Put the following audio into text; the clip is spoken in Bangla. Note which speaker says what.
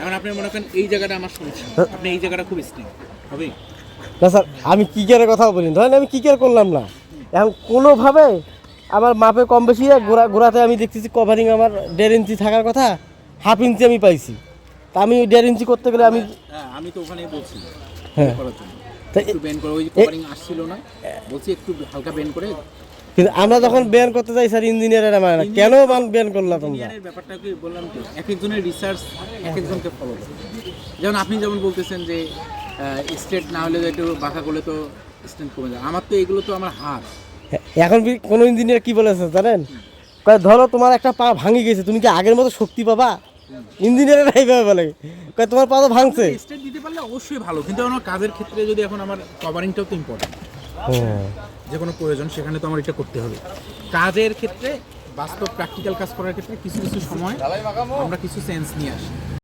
Speaker 1: এখন আপনি মনে করেন এই জায়গাটা আমার সমস্যা, আপনি এই জায়গাটা খুব স্ট্রিং হবে
Speaker 2: না স্যার, আমি কিকের কথা বলি, ধরেন আমি কিকের করলাম না, এখন কোনোভাবে আমার মাপে কম বেশি গোড়াতে আমি দেখতেছি কভারিং আমার 1.5 ইঞ্চি থাকার কথা, 1/2 ইঞ্চি আমি পাইছি, তা আমি 1.5 ইঞ্চি করতে গেলে
Speaker 1: আমি তো ওখানেই বলছি
Speaker 2: হ্যাঁ
Speaker 1: করার জন্য
Speaker 2: তা
Speaker 1: একটু বেন্ড করে, ওই যে কভারিং আসছিল না, বলছি একটু হালকা বেন্ড করে।
Speaker 2: কিন্তু আমরা যখন ব্যান করতে যাই স্যার, ইঞ্জিনিয়ারেরা মানে না, কেন ব্যান করলাম তোমরা?
Speaker 1: ইঞ্জিনিয়ারের ব্যাপারটা কি বললাম তো, এক একজনের রিসার্চ এক একজনকে ফলো করে। যেমন আপনি যেমন বলতেছেন যে স্ট্রেট না হলে একটু বাঁকা করলে তো স্ট্রেন্থ কমে যায়, আমার তো এগুলো তো আমার হাত।
Speaker 2: এখন কোনো ইঞ্জিনিয়ার কি বলেছে জানেন? কয় ধরো তোমার একটা পা ভাঙি গেছে, তুমি কি আগের মতো শক্তি পাবা? ইঞ্জিনিয়ারের এইভাবে বলে, কয় তোমার পা তো ভাঙছে।
Speaker 1: স্ট্রেট দিতে পারলে অবশ্যই ভালো, কিন্তু আমার কাজের ক্ষেত্রে যদি এখন আমার কভারিংটাও তো ইম্পর্টেন্ট, যে কোনো প্রয়োজন সেখানে তো আমার এটা করতে হবে। কাজের ক্ষেত্রে বাস্তব প্র্যাকটিক্যাল কাজ করার ক্ষেত্রে কিছু কিছু সময় আমরা কিছু সেন্স নিয়ে আসি।